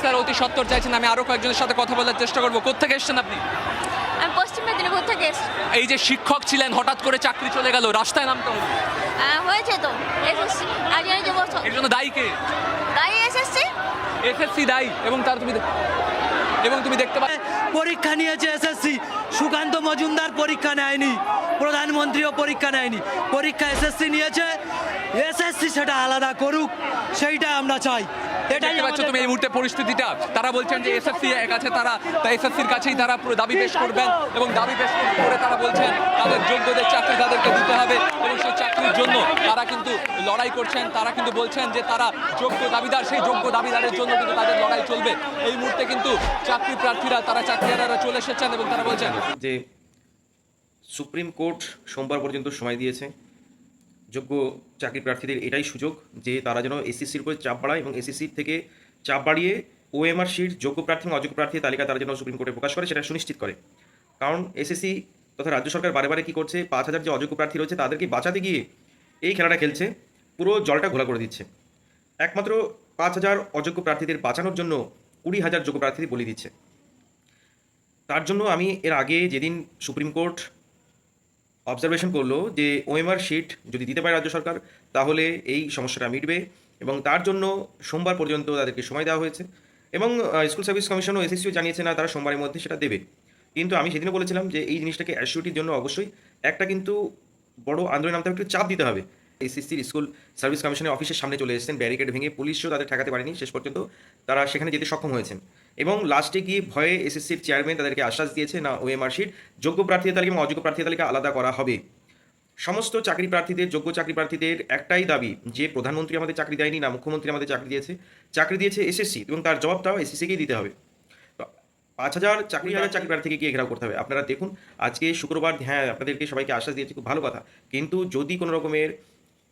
Sir অতি সত্বর চাইছেন। আমি আরো কয়েকজনের সাথে কথা বলার চেষ্টা করবো। কোত্থেকে এসেছেন আপনি? আমি পশ্চিম মেদিনীপুর থেকে এসেছি। এই যে শিক্ষক ছিলেন, হঠাৎ করে চাকরি চলে গেল, রাস্তায় নামতে হলো, হয়েছে তো এসএসসি আগে এই যে বছর এর জন্য দায়ী কে? তাই এসএসসি এসএসসি দায়ী। এবং তুমি দেখতে পাচ্ছ পরীক্ষা নিয়েছে এসএসসি, সুকান্ত মজুমদার পরীক্ষা নেয়নি, প্রধানমন্ত্রীও পরীক্ষা নেয়নি, পরীক্ষা এসএসসি নিয়েছে। এসএসসি সেটা আলাদা করুক, সেইটা আমরা চাই। এটাই দেখতে পাচ্ছ তুমি এই মুহূর্তে পরিস্থিতিটা। তারা বলছেন যে এসএসসি কাছে তারা এসএসসির কাছেই তারা পুরো দাবি পেশ করবেন এবং দাবি পেশ করে তারা বলছেন তাদের যোগ্যদের চাকরি তাদেরকে দিতে হবে এবং সেই চাকরির জন্য তারা কিন্তু লড়াই করছেন। তারা কিন্তু বলছেন যে তারা যোগ্য দাবিদার, সেই যোগ্য দাবিদারের জন্য কিন্তু তাদের লড়াই চলবে। এই মুহূর্তে কিন্তু চাকরি প্রার্থীরা চাকরিহারারা চলে এসেছেন এবং তারা বলছেন যে সুপ্রিম কোর্ট সোমবার পর্যন্ত সময় দিয়েছে। যোগ্য চাকরি প্রার্থীদের এটাই সুযোগ যে তারা যেন এসএসসির উপরে চাপ বাড়ায় এবং এসএসসির থেকে চাপ বাড়িয়ে ওএমআর শিট যোগ্য প্রার্থী এবং অযোগ্য প্রার্থীর তালিকা তারা যেন সুপ্রিম কোর্টে প্রকাশ করে, সেটা সুনিশ্চিত করে। কারণ এসএসসি তথা রাজ্য সরকার বারে বারে কী করছে, 5,000 যে অযোগ্য প্রার্থী রয়েছে তাদেরকে বাঁচাতে গিয়ে এই খেলাটা খেলছে, পুরো জলটা ঘোলা করে দিচ্ছে। একমাত্র 5,000 অযোগ্য প্রার্থীদের বাঁচানোর জন্য 20,000 যোগ্য প্রার্থীদের বলি দিচ্ছে। তার জন্য আমি এর আগে যেদিন সুপ্রিম কোর্ট অবজারভেশন করলো যে ওএমআর শিট যদি দিতে পারে রাজ্য সরকার তাহলে এই সমস্যাটা মিটবে এবং তার জন্য সোমবার পর্যন্ত তাদেরকে সময় দেওয়া হয়েছে এবং স্কুল সার্ভিস কমিশন ও এসএসসিও জানিয়েছে না তারা সোমবারের মধ্যে সেটা দেবে। কিন্তু আমি সেদিনও বলেছিলাম যে এই জিনিসটাকে অ্যাসিউরিটির জন্য অবশ্যই একটা কিন্তু বড় আন্দোলন নামতে একটু চাপ দিতে হবে। এসএসসির স্কুল সার্ভিস কমিশনের অফিসের সামনে চলে এসেছেন, ব্যারিকেড ভেঙে, পুলিশও তাদের ঠেকাতে পারেনি, শেষ পর্যন্ত তারা সেখানে যেতে সক্ষম হয়েছেন এবং লাস্টে গিয়ে ভয়ে এসএসসির চেয়ারম্যান তাদেরকে আশ্বাস দিয়েছে না ওএমআর শিট যোগ্য প্রার্থী তালিকা এবং অযোগ্য প্রার্থী তালিকা আলাদা করা হবে। সমস্ত চাকরি প্রার্থীদের, যোগ্য চাকরি প্রার্থীদের একটাই দাবি যে প্রধানমন্ত্রী আমাদের চাকরি দেয়নি, না মুখ্যমন্ত্রী আমাদের চাকরি দিয়েছে এসএসসি এবং তার জবাবটাও এসএসসিকেই দিতে হবে। 5,000 চাকরি প্রার্থীকে গিয়ে ঘেরাও করতে হবে। আপনারা দেখুন আজকে শুক্রবার, হ্যাঁ আপনাদেরকে সবাইকে আশ্বাস দিয়েছি, খুব ভালো কথা, কিন্তু যদি কোনো রকমের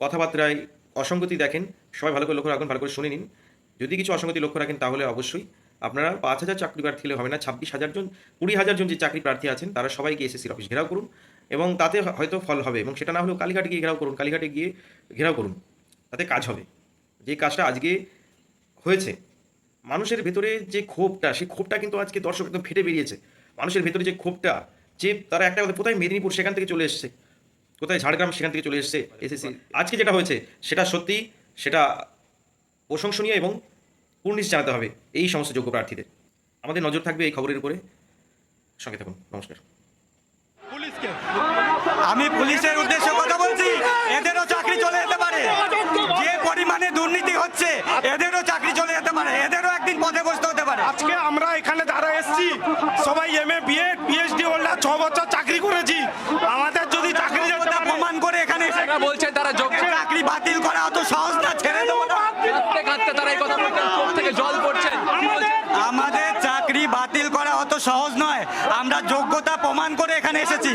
কথাবার্তায় অসঙ্গতি দেখেন সবাই ভালো করে লক্ষ্য রাখুন, ভালো করে শুনে নিন। যদি কিছু অসঙ্গতি লক্ষ্য রাখেন তাহলে অবশ্যই আপনারা 5,000 চাকরি প্রার্থী হলে হবে না, 26,000 জন, 20,000 জন যে চাকরি প্রার্থী আছেন তারা সবাইকে এসএসসির অফিস ঘেরাও করুন এবং তাতে হয়তো ফল হবে। এবং সেটা না হলেও কালীঘাটে গিয়ে ঘেরাও করুন, কালীঘাটে গিয়ে ঘেরাও করুন, তাতে কাজ হবে। যে কাজটা আজকে হয়েছে, মানুষের ভেতরে যে ক্ষোভটা, সেই ক্ষোভটা কিন্তু আজকে দর্শক একদম ফেটে বেরিয়েছে। মানুষের ভেতরে যে ক্ষোভটা, যে তারা একটা কথা, কোথায় মেদিনীপুর সেখান থেকে চলে এসছে, কোথায় ঝাড়গ্রাম সেখান থেকে চলে এসছে এসএসসি। আজকে যেটা হয়েছে সেটা সত্যি, সেটা প্রশংসনীয় এবং কুর্নিশ জানাতে হবে এই সমস্ত যোগ্য প্রার্থীদের। আমাদের নজর থাকবে এই খবরের উপরে, সঙ্গে থাকুন। নমস্কার। আমি পুলিশের উদ্দেশ্যে কথা বলছি, এদেরও চাকরি চলে যেতে পারে। যে পরিমাণে দুর্নীতি হচ্ছে এদেরও চাকরি চলে যেতে পারে, এদেরও একদিন পদে বসতে হতে পারে। আজকে আমরা এখানে যারা এসেছি সবাই এমএ বিএ পিএইচডি হোল্ডার, 6 বছর চাকরি করেছি। আমাদের যদি চাকরি প্রমাণ করে এখানে বলছেন তারা যোগ্য চাকরি বাতিল করা অত সহজ না, ছেড়ে দেবো না। কাঁদতে তারা এই কথা বলছেন, চোখ থেকে জল পড়ছেন। আমাদের চাকরি বাতিল করা অত সহজ নয়, আমরা যোগ্যতা প্রমাণ করে এখানে এসেছি।